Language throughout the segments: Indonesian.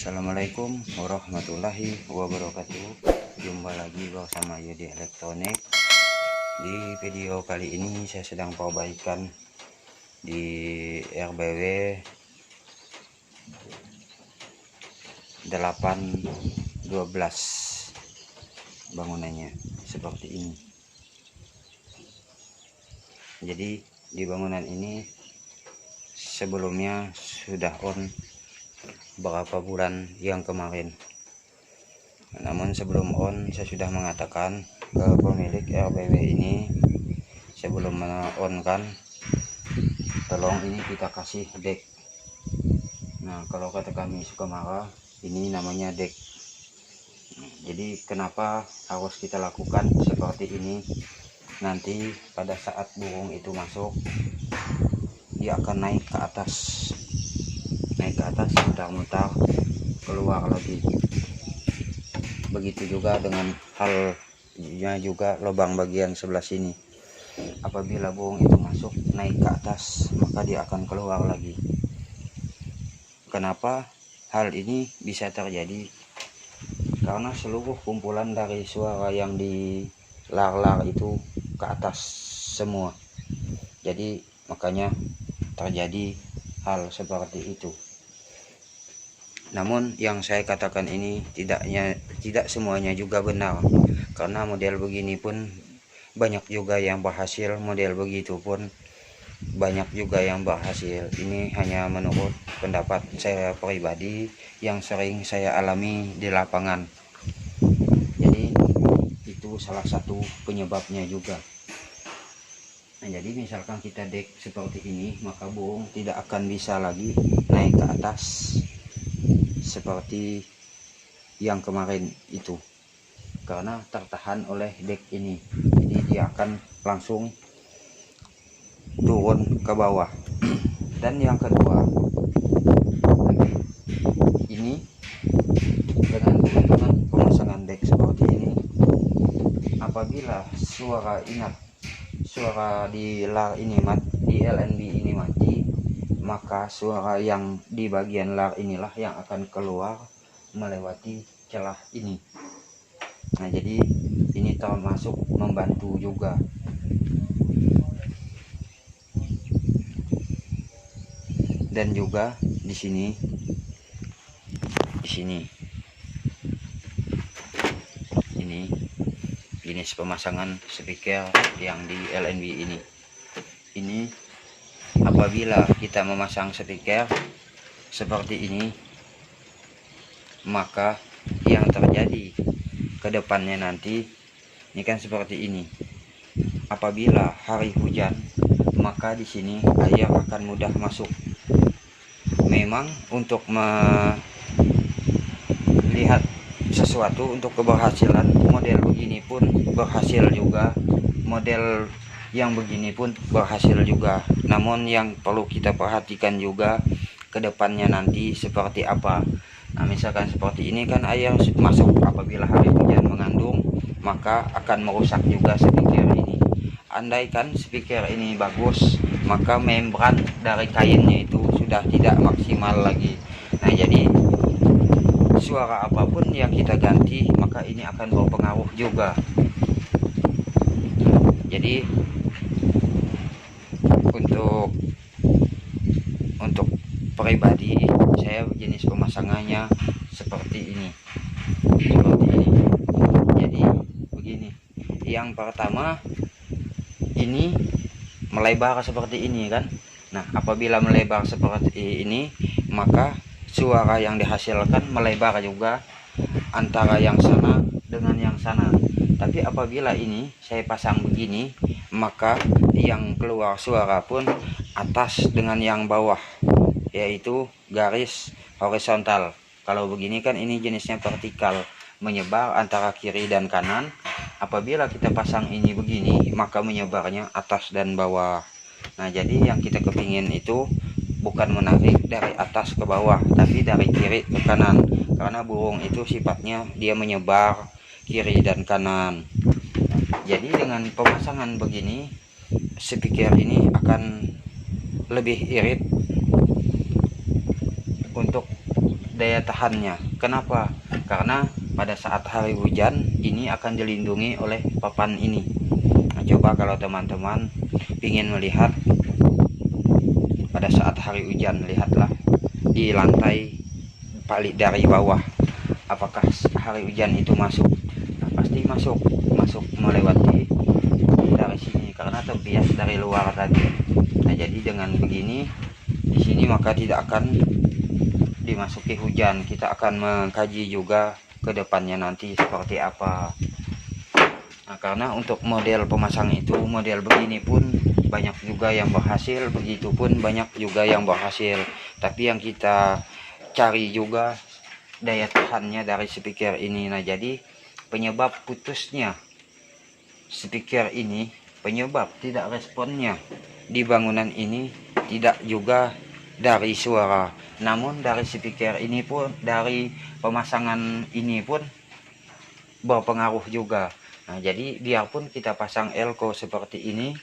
Assalamualaikum warahmatullahi wabarakatuh. Jumpa lagi bersama Yudi Elektronik. Di video kali ini saya sedang perbaikan di RBW 812 bangunannya seperti ini. Jadi di bangunan ini sebelumnya sudah on berapa bulan yang kemarin. Namun sebelum on saya sudah mengatakan ke pemilik RBW ini, sebelum on kan tolong ini kita kasih deck. Nah kalau kata kami suka marah, ini namanya deck. Jadi kenapa harus kita lakukan seperti ini? Nanti pada saat burung itu masuk, dia akan naik ke atas, mutar-mutar keluar lagi. Begitu juga dengan halnya juga lubang bagian sebelah sini. Apabila burung itu masuk naik ke atas, maka dia akan keluar lagi. Kenapa hal ini bisa terjadi? Karena seluruh kumpulan dari suara yang di lar-lar itu ke atas semua. Jadi makanya terjadi hal seperti itu. Namun yang saya katakan ini tidak semuanya juga benar, karena model begini pun banyak juga yang berhasil, model begitu pun banyak juga yang berhasil. Ini hanya menurut pendapat saya pribadi yang sering saya alami di lapangan. Jadi itu salah satu penyebabnya juga. Nah, jadi misalkan kita deck seperti ini, maka burung tidak akan bisa lagi naik ke atas seperti yang kemarin itu, karena tertahan oleh deck ini. Jadi dia akan langsung turun ke bawah. Dan yang kedua, ini dengan pemasangan deck seperti ini, apabila suara di lar ini di LNB ini mati, maka suara yang di bagian lar inilah yang akan keluar melewati celah ini. Nah jadi ini termasuk membantu juga. Dan juga di sini ini jenis pemasangan speaker yang di LNB ini apabila kita memasang speaker seperti ini, maka yang terjadi ke depannya nanti ini kan seperti ini. Apabila hari hujan, maka di sini air akan mudah masuk. Memang untuk melihat sesuatu untuk keberhasilan, model begini pun berhasil juga, model yang begini pun berhasil juga. Namun yang perlu kita perhatikan juga ke depannya nanti seperti apa. Nah misalkan seperti ini kan air masuk, apabila hari hujan mengandung, maka akan merusak juga speaker ini. Andaikan speaker ini bagus, maka membran dari kainnya itu sudah tidak maksimal lagi. Nah jadi suara apapun yang kita ganti, maka ini akan berpengaruh juga. Jadi untuk pribadi saya jenis pemasangannya seperti ini. Jadi begini, yang pertama ini melebar seperti ini kan. Nah apabila melebar seperti ini, maka suara yang dihasilkan melebar juga antara yang sana dengan yang sana. Tapi apabila ini saya pasang begini, maka yang keluar suara pun atas dengan yang bawah, yaitu garis horizontal. Kalau begini kan ini jenisnya vertikal, menyebar antara kiri dan kanan. Apabila kita pasang ini begini, maka menyebarnya atas dan bawah. Nah jadi yang kita kepingin itu bukan menarik dari atas ke bawah, tapi dari kiri ke kanan, karena burung itu sifatnya dia menyebar kiri dan kanan. Jadi dengan pemasangan begini, speaker ini akan lebih irit untuk daya tahannya. Kenapa? Karena pada saat hari hujan ini akan dilindungi oleh papan ini. Nah, coba kalau teman-teman ingin melihat pada saat hari hujan, lihatlah di lantai paling dari bawah, apakah hari hujan itu masuk? Nah, pasti masuk melewati dari sini karena terbias dari luar tadi. Nah, jadi dengan begini di sini maka tidak akan dimasuki hujan. Kita akan mengkaji juga ke depannya nanti seperti apa. Nah, karena untuk model pemasang itu, model begini pun banyak juga yang berhasil, begitupun banyak juga yang berhasil. Tapi yang kita cari juga daya tahannya dari speaker ini. Nah, jadi penyebab putusnya speaker ini, penyebab tidak responnya di bangunan ini tidak juga dari suara, namun dari speaker ini pun, dari pemasangan ini pun berpengaruh juga. Nah, jadi biarpun kita pasang elko seperti ini,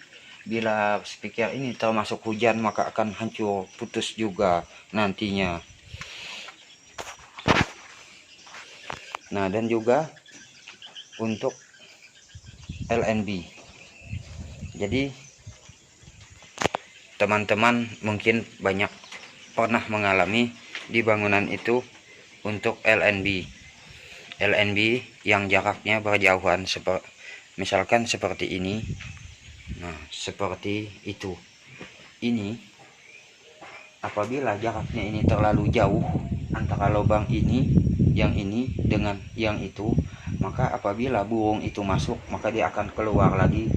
bila speaker ini termasuk hujan maka akan hancur, putus juga nantinya. Nah, dan juga untuk LNB. Jadi teman-teman mungkin banyak pernah mengalami di bangunan itu untuk LNB yang jaraknya berjauhan, misalkan seperti ini. Nah, seperti itu. Ini apabila jaraknya ini terlalu jauh antara lubang ini, yang ini dengan yang itu, maka apabila burung itu masuk maka dia akan keluar lagi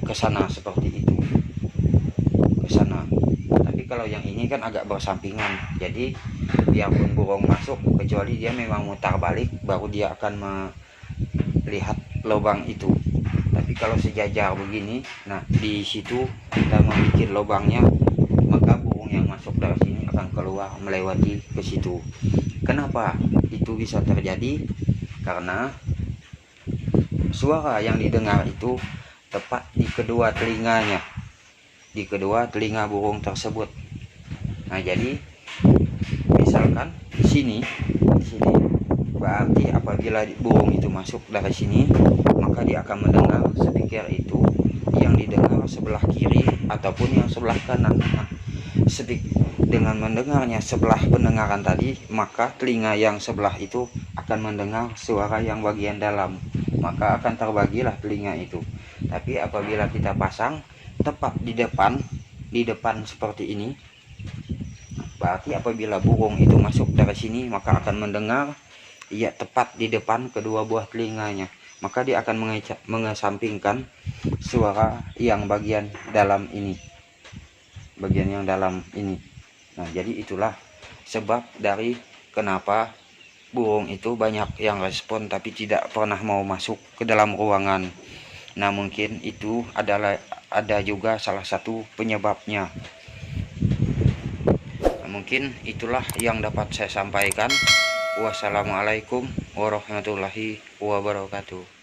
ke sana seperti itu, ke sana. Tapi kalau yang ini kan agak bersampingan, jadi biarpun burung masuk, kecuali dia memang mutar balik, baru dia akan melihat lubang itu. Tapi kalau sejajar begini, nah di situ kita membuat lubangnya, maka burung yang masuk dari sini akan keluar melewati ke situ. Kenapa itu bisa terjadi? Karena suara yang didengar itu tepat di kedua telinganya, di kedua telinga burung tersebut. Nah, jadi misalkan di sini berarti apabila burung itu masuk dari sini, maka dia akan mendengar speaker itu yang didengar sebelah kiri ataupun yang sebelah kanan. Nah, dengan mendengarnya sebelah pendengaran tadi, maka telinga yang sebelah itu akan mendengar suara yang bagian dalam, maka akan terbagilah telinga itu. Tapi apabila kita pasang tepat di depan seperti ini, berarti apabila burung itu masuk dari sini maka akan mendengar ia tepat di depan kedua buah telinganya, maka dia akan mengesampingkan suara yang bagian dalam ini, bagian yang dalam ini. Nah, jadi itulah sebab dari kenapa burung itu banyak yang respon tapi tidak pernah mau masuk ke dalam ruangan. Nah, mungkin itu ada juga salah satu penyebabnya. Nah, mungkin itulah yang dapat saya sampaikan. Wassalamualaikum warahmatullahi wabarakatuh.